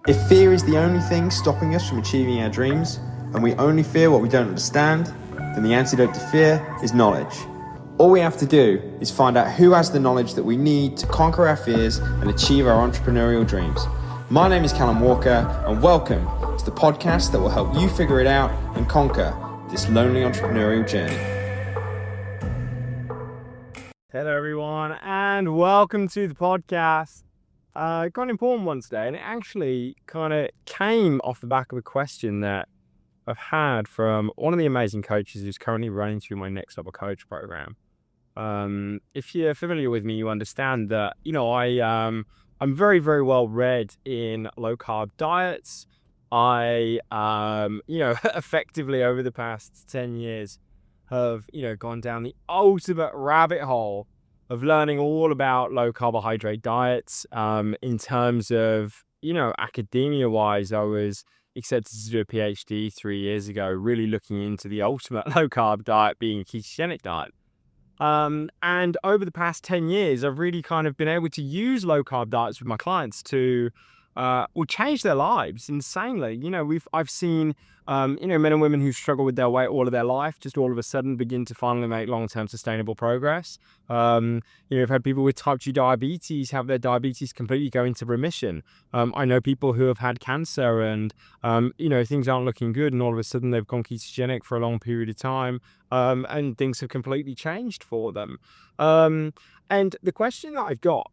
If fear is the only thing stopping us from achieving our dreams, and we only fear what we don't understand, then the antidote to fear is knowledge. All we have to do is find out who has the knowledge that we need to conquer our fears and achieve our entrepreneurial dreams. My name is Callum Walker, and welcome to the podcast that will help you figure it out and conquer this lonely entrepreneurial journey. Hello everyone, and welcome to the podcast. Got an important one today, and it actually kind of came off the back of a question that I've had from one of the amazing coaches who's currently running through my Next Level Coach program. If you're familiar with me, you understand that, I'm very, very well read in low carb diets. I, effectively over the past 10 years have, gone down the ultimate rabbit hole of learning all about low carbohydrate diets. In terms of, academia wise, I was accepted to do a PhD 3 years ago, really looking into the ultimate low carb diet being a ketogenic diet. And over the past 10 years, I've really kind of been able to use low carb diets with my clients to change their lives insanely. I've seen men and women who struggle with their weight all of their life just all of a sudden begin to finally make long-term sustainable progress. I've had people with type 2 diabetes have their diabetes completely go into remission. I know people who have had cancer and things aren't looking good, and all of a sudden they've gone ketogenic for a long period of time, and things have completely changed for them. And the question that I've got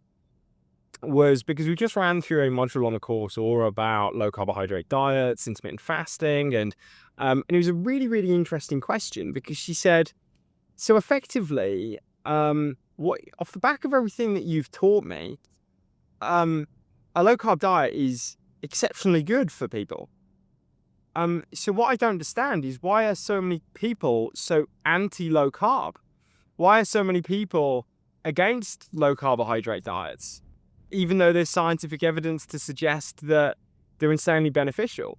was, because we just ran through a module on a course all about low carbohydrate diets, intermittent fasting, and it was a really, really interesting question, because she said, so effectively, what off the back of everything that you've taught me, a low carb diet is exceptionally good for people. So what I don't understand is, why are so many people so anti low carb? Why are so many people against low carbohydrate diets, even though there's scientific evidence to suggest that they're insanely beneficial?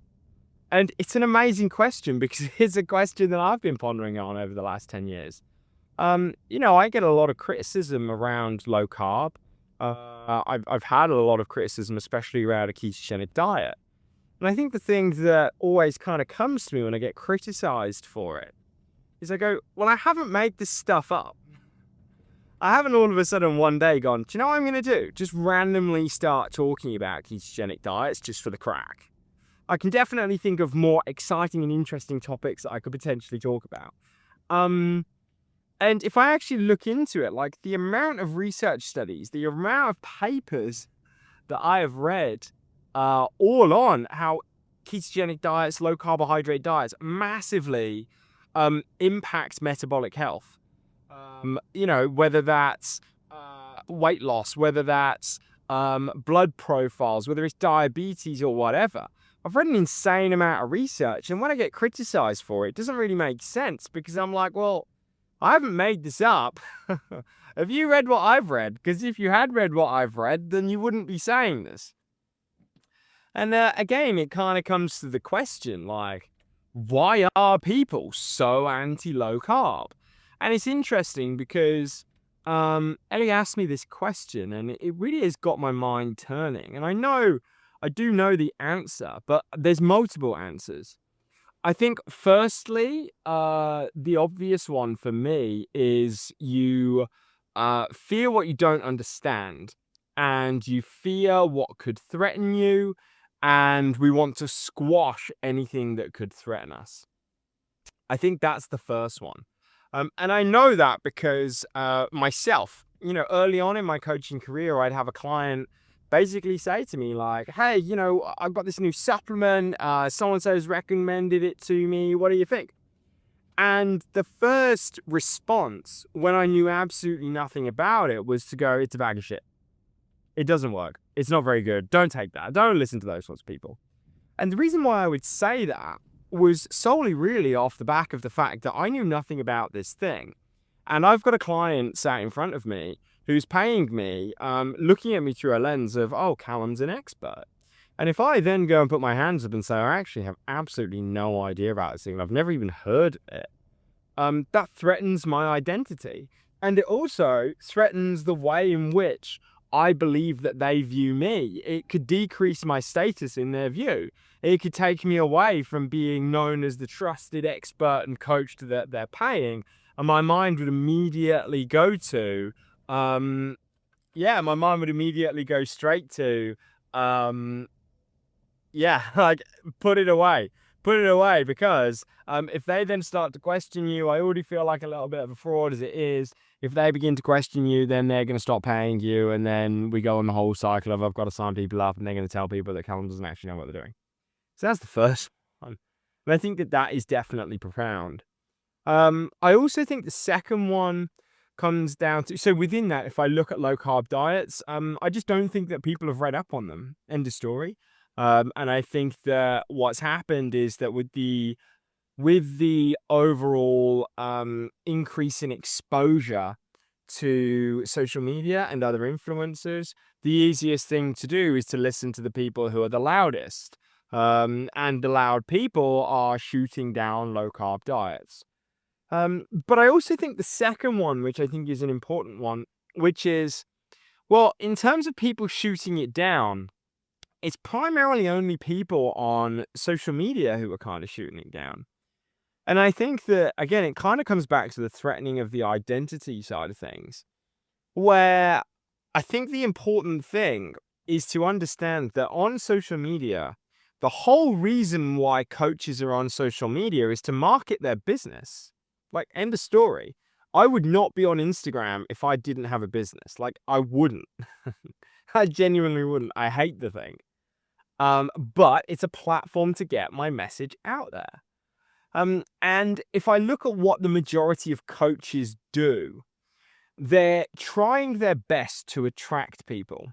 And it's an amazing question, because it's a question that I've been pondering on over the last 10 years. I get a lot of criticism around low carb. I've had a lot of criticism, especially around a ketogenic diet. And I think the thing that always kind of comes to me when I get criticized for it is, I go, well, I haven't made this stuff up. I haven't all of a sudden one day gone, do you know what I'm going to do? Just randomly start talking about ketogenic diets just for the crack. I can definitely think of more exciting and interesting topics that I could potentially talk about. And if I actually look into it, like the amount of research studies, the amount of papers that I have read all on how ketogenic diets, low carbohydrate diets massively impact metabolic health. Whether that's weight loss, whether that's blood profiles, whether it's diabetes or whatever. I've read an insane amount of research, and when I get criticized for it, it doesn't really make sense, because I'm like, well, I haven't made this up. Have you read what I've read? Because if you had read what I've read, then you wouldn't be saying this. And again, it kind of comes to the question, like, why are people so anti-low carb? And it's interesting because Ellie asked me this question, and it really has got my mind turning. And I do know the answer, but there's multiple answers. I think, firstly, the obvious one for me is you fear what you don't understand, and you fear what could threaten you, and we want to squash anything that could threaten us. I think that's the first one. And I know that because myself, early on in my coaching career, I'd have a client basically say to me like, hey, I've got this new supplement, so-and-so's recommended it to me, what do you think? And the first response, when I knew absolutely nothing about it, was to go, it's a bag of shit. It doesn't work. It's not very good. Don't take that. Don't listen to those sorts of people. And the reason why I would say that was solely really off the back of the fact that I knew nothing about this thing. And I've got a client sat in front of me who's paying me, looking at me through a lens of, oh, Callum's an expert. And if I then go and put my hands up and say, I actually have absolutely no idea about this thing, I've never even heard it, that threatens my identity. And it also threatens the way in which I believe that they view me. It could decrease my status in their view. It could take me away from being known as the trusted expert and coach that they're paying. And my mind would immediately go to, my mind would immediately go straight to, like, put it away. Put it away, because if they then start to question you, I already feel like a little bit of a fraud as it is. If they begin to question you, then they're going to stop paying you. And then we go on the whole cycle of I've got to sign people up, and they're going to tell people that Callum doesn't actually know what they're doing. So that's the first one. And I think that is definitely profound. I also think the second one comes down to, so within that, if I look at low carb diets, I just don't think that people have read up on them. End of story. And I think that what's happened is that with the overall increase in exposure to social media and other influencers, the easiest thing to do is to listen to the people who are the loudest. And the loud people are shooting down low carb diets. But I also think the second one, which I think is an important one, which is, well, in terms of people shooting it down, it's primarily only people on social media who are kind of shooting it down. And I think that, again, it kind of comes back to the threatening of the identity side of things, where I think the important thing is to understand that on social media, the whole reason why coaches are on social media is to market their business. Like, end of story. I would not be on Instagram if I didn't have a business. Like, I wouldn't. I genuinely wouldn't. I hate the thing. But it's a platform to get my message out there. And if I look at what the majority of coaches do, they're trying their best to attract people.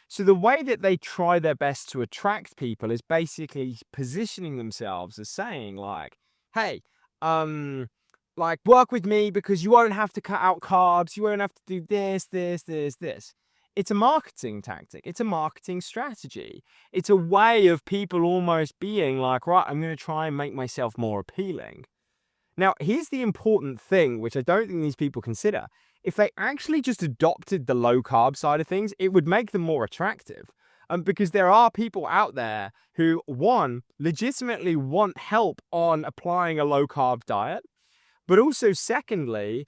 So the way that they try their best to attract people is basically positioning themselves as saying, like, hey, like, work with me because you won't have to cut out carbs. You won't have to do this, this, this, this. It's a marketing tactic. It's a marketing strategy. It's a way of people almost being like, right, I'm going to try and make myself more appealing. Now, here's the important thing, which I don't think these people consider. If they actually just adopted the low carb side of things, it would make them more attractive. Because there are people out there who, one, legitimately want help on applying a low carb diet. But also, secondly,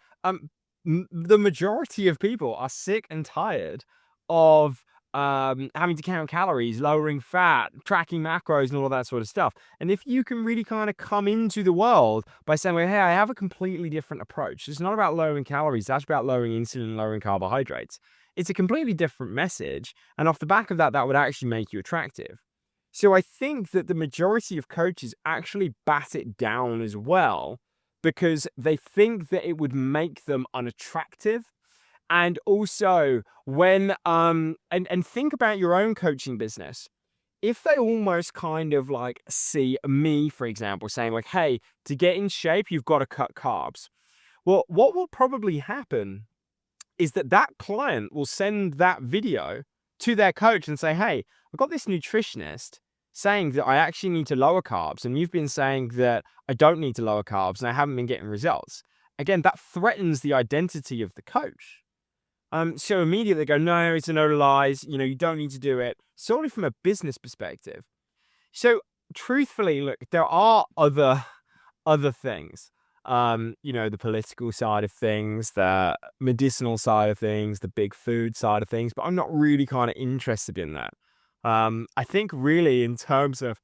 the majority of people are sick and tired of having to count calories, lowering fat, tracking macros, and all of that sort of stuff. And if you can really kind of come into the world by saying, well, hey, I have a completely different approach. It's not about lowering calories. That's about lowering insulin and lowering carbohydrates. It's a completely different message. And off the back of that, that would actually make you attractive. So I think that the majority of coaches actually bat it down as well, because they think that it would make them unattractive. And also, when and think about your own coaching business. If they almost kind of like see me, for example, saying like, hey, to get in shape, you've got to cut carbs. Well, what will probably happen is that client will send that video to their coach and say, hey, I've got this nutritionist saying that I actually need to lower carbs, and you've been saying that I don't need to lower carbs and I haven't been getting results. Again, that threatens the identity of the coach. So immediately they go, no, it's a no lies, you don't need to do it, solely from a business perspective. So truthfully, look, there are other things, the political side of things, the medicinal side of things, the big food side of things, but I'm not really kind of interested in that. I think really in terms of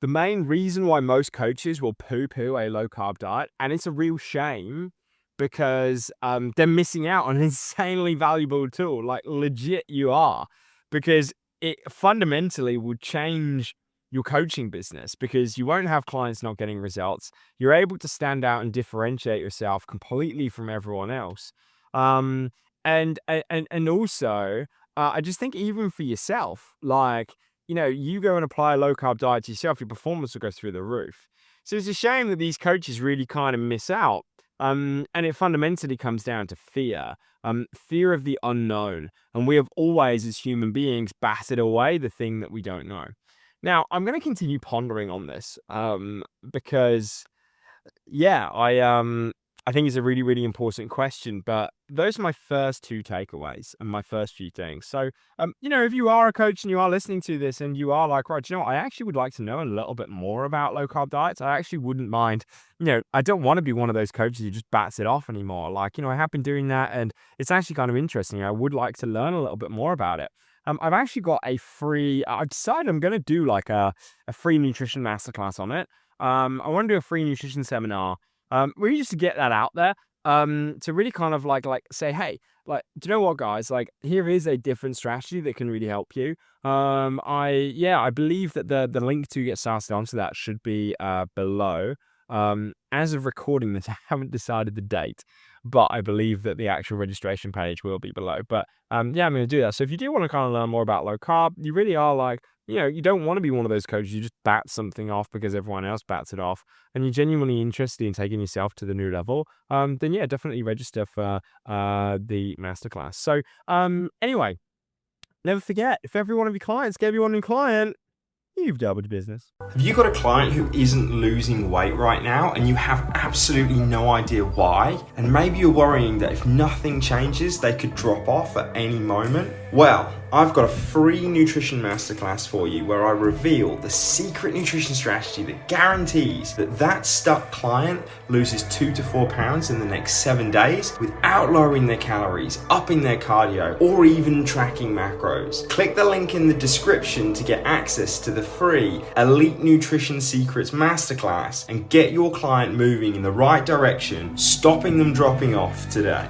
the main reason why most coaches will poo-poo a low-carb diet, and it's a real shame because they're missing out on an insanely valuable tool. Like, legit you are, because it fundamentally would change your coaching business, because you won't have clients not getting results. You're able to stand out and differentiate yourself completely from everyone else. And also, I just think even for yourself, like, you go and apply a low carb diet to yourself, your performance will go through the roof. So it's a shame that these coaches really kind of miss out. And it fundamentally comes down to fear, fear of the unknown. And we have always, as human beings, batted away the thing that we don't know. Now, I'm going to continue pondering on this, because, yeah, I think it's a really, really important question, but those are my first two takeaways and my first few things. So, if you are a coach and you are listening to this and you are like, right, I actually would like to know a little bit more about low carb diets. I actually wouldn't mind, I don't want to be one of those coaches who just bats it off anymore. Like, I have been doing that and it's actually kind of interesting. I would like to learn a little bit more about it. I've actually got I've decided I'm going to do like a free nutrition masterclass on it. I want to do a free nutrition seminar. Really just to get that out there, to really kind of like say, hey, like, do you know what, guys? Like, here is a different strategy that can really help you. I believe that the link to get started onto that should be below. As of recording this, I haven't decided the date, but I believe that the actual registration page will be below. But I'm going to do that. So if you do want to kind of learn more about low carb, you really are like, you don't want to be one of those coaches you just bat something off because everyone else bats it off, and you're genuinely interested in taking yourself to the new level, then yeah, definitely register for the masterclass. So anyway, never forget, if every one of your clients gave you one new client, you've doubled your business. Have you got a client who isn't losing weight right now and you have absolutely no idea why? And maybe you're worrying that if nothing changes, they could drop off at any moment? Well, I've got a free nutrition masterclass for you where I reveal the secret nutrition strategy that guarantees that stuck client loses 2 to 4 pounds in the next 7 days without lowering their calories, upping their cardio, or even tracking macros. Click the link in the description to get access to the free Elite Nutrition Secrets Masterclass and get your client moving in the right direction, stopping them dropping off today.